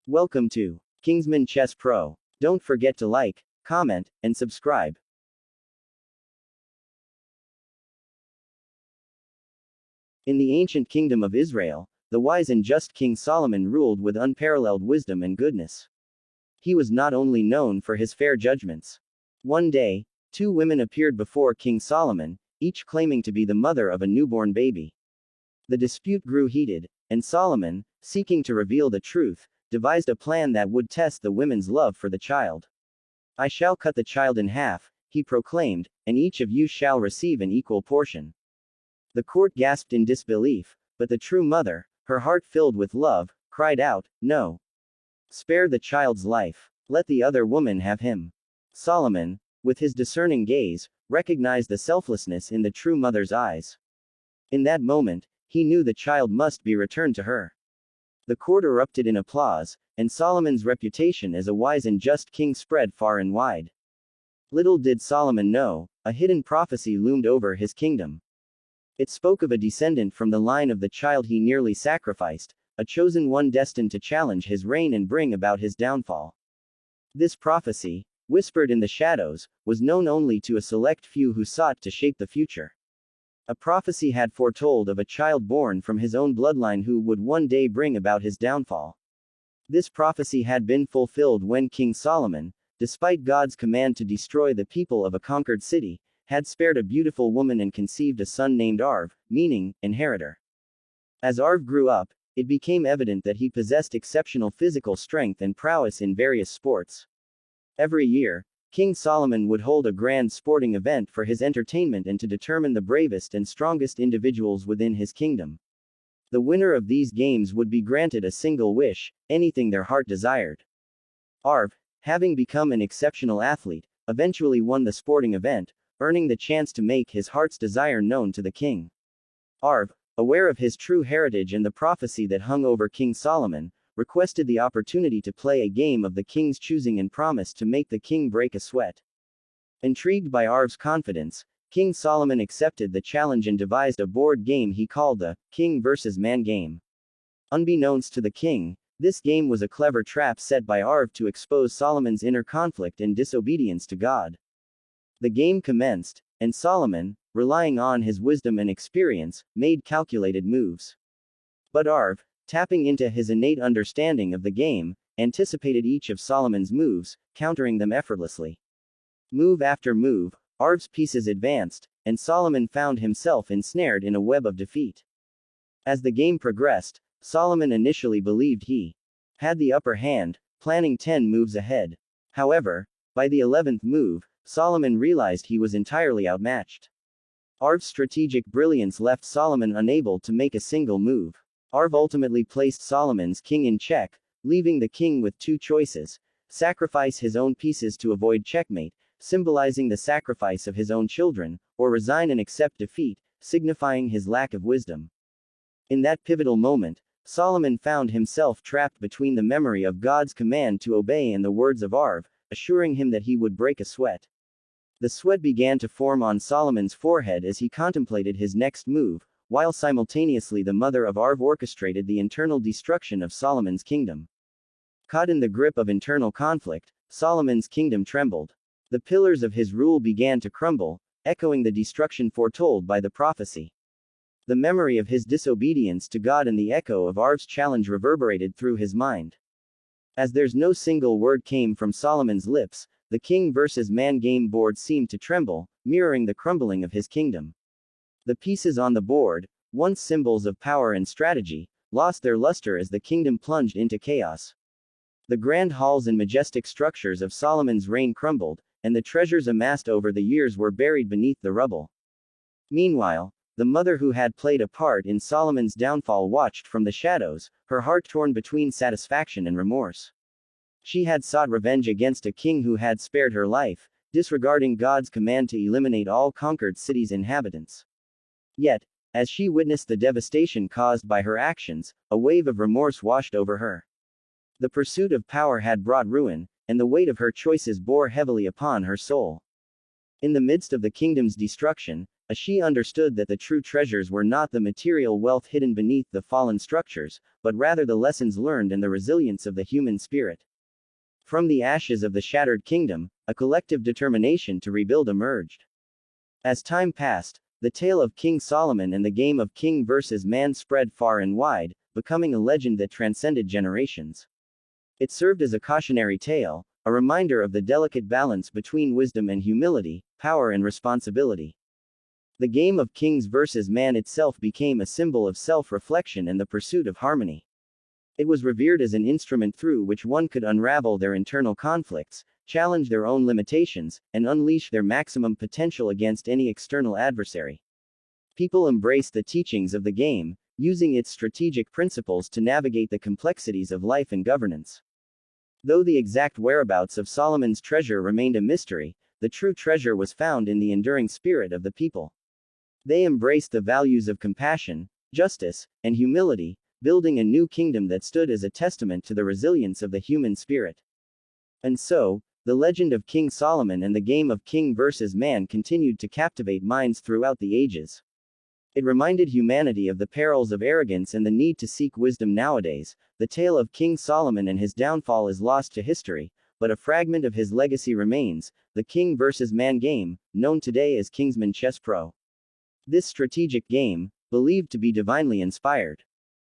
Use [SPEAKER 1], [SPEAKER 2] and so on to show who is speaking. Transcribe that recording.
[SPEAKER 1] Welcome to Kingsman Chess Pro. Don't forget to like, comment, and subscribe. In the ancient kingdom of Israel, the wise and just King Solomon ruled with unparalleled wisdom and goodness. He was not only known for his fair judgments. One day, two women appeared before King Solomon, each claiming to be the mother of a newborn baby. The dispute grew heated, and Solomon, seeking to reveal the truth, devised a plan that would test the women's love for the child. "I shall cut the child in half," he proclaimed, "and each of you shall receive an equal portion." The court gasped in disbelief, but the true mother, her heart filled with love, cried out, "No. Spare the child's life. Let the other woman have him." Solomon, with his discerning gaze, recognized the selflessness in the true mother's eyes. In that moment, he knew the child must be returned to her. The court erupted in applause, and Solomon's reputation as a wise and just king spread far and wide. Little did Solomon know, a hidden prophecy loomed over his kingdom. It spoke of a descendant from the line of the child he nearly sacrificed, a chosen one destined to challenge his reign and bring about his downfall. This prophecy, whispered in the shadows, was known only to a select few who sought to shape the future. A prophecy had foretold of a child born from his own bloodline who would one day bring about his downfall. This prophecy had been fulfilled when King Solomon, despite God's command to destroy the people of a conquered city, had spared a beautiful woman and conceived a son named Arv, meaning, inheritor. As Arv grew up, it became evident that he possessed exceptional physical strength and prowess in various sports. Every year, King Solomon would hold a grand sporting event for his entertainment and to determine the bravest and strongest individuals within his kingdom. The winner of these games would be granted a single wish, anything their heart desired. Arv, having become an exceptional athlete, eventually won the sporting event, earning the chance to make his heart's desire known to the king. Arv, aware of his true heritage and the prophecy that hung over King Solomon, requested the opportunity to play a game of the king's choosing and promised to make the king break a sweat. Intrigued by Arv's confidence, King Solomon accepted the challenge and devised a board game he called the King vs. Man game. Unbeknownst to the king, this game was a clever trap set by Arv to expose Solomon's inner conflict and disobedience to God. The game commenced, and Solomon, relying on his wisdom and experience, made calculated moves. But Arv, tapping into his innate understanding of the game, anticipated each of Solomon's moves, countering them effortlessly. Move after move, Arv's pieces advanced, and Solomon found himself ensnared in a web of defeat. As the game progressed, Solomon initially believed he had the upper hand, planning 10 moves ahead. However, by the 11th move, Solomon realized he was entirely outmatched. Arv's strategic brilliance left Solomon unable to make a single move. Arv ultimately placed Solomon's king in check, leaving the king with two choices: sacrifice his own pieces to avoid checkmate, symbolizing the sacrifice of his own children, or resign and accept defeat, signifying his lack of wisdom. In that pivotal moment, Solomon found himself trapped between the memory of God's command to obey and the words of Arv, assuring him that he would break a sweat. The sweat began to form on Solomon's forehead as he contemplated his next move, while simultaneously the mother of Arv orchestrated the internal destruction of Solomon's kingdom. Caught in the grip of internal conflict, Solomon's kingdom trembled. The pillars of his rule began to crumble, echoing the destruction foretold by the prophecy. The memory of his disobedience to God and the echo of Arv's challenge reverberated through his mind. As there's no single word came from Solomon's lips, the King vs. Man game board seemed to tremble, mirroring the crumbling of his kingdom. The pieces on the board, once symbols of power and strategy, lost their luster as the kingdom plunged into chaos. The grand halls and majestic structures of Solomon's reign crumbled, and the treasures amassed over the years were buried beneath the rubble. Meanwhile, the mother who had played a part in Solomon's downfall watched from the shadows, her heart torn between satisfaction and remorse. She had sought revenge against a king who had spared her life, disregarding God's command to eliminate all conquered cities' inhabitants. Yet, as she witnessed the devastation caused by her actions, a wave of remorse washed over her. The pursuit of power had brought ruin, and the weight of her choices bore heavily upon her soul. In the midst of the kingdom's destruction, as she understood that the true treasures were not the material wealth hidden beneath the fallen structures, but rather the lessons learned and the resilience of the human spirit. From the ashes of the shattered kingdom, a collective determination to rebuild emerged. As time passed, the tale of King Solomon and the game of king versus man spread far and wide, becoming a legend that transcended generations. It served as a cautionary tale, a reminder of the delicate balance between wisdom and humility, power and responsibility. The game of kings versus man itself became a symbol of self-reflection and the pursuit of harmony. It was revered as an instrument through which one could unravel their internal conflicts, challenge their own limitations, and unleash their maximum potential against any external adversary. People embraced the teachings of the game, using its strategic principles to navigate the complexities of life and governance. Though the exact whereabouts of Solomon's treasure remained a mystery, the true treasure was found in the enduring spirit of the people. They embraced the values of compassion, justice, and humility, building a new kingdom that stood as a testament to the resilience of the human spirit. And so, the legend of King Solomon and the game of king versus man continued to captivate minds throughout the ages. It reminded humanity of the perils of arrogance and the need to seek wisdom nowadays. The tale of King Solomon and his downfall is lost to history, but a fragment of his legacy remains, the king versus man game, known today as Kingsman Chess Pro. This strategic game, believed to be divinely inspired,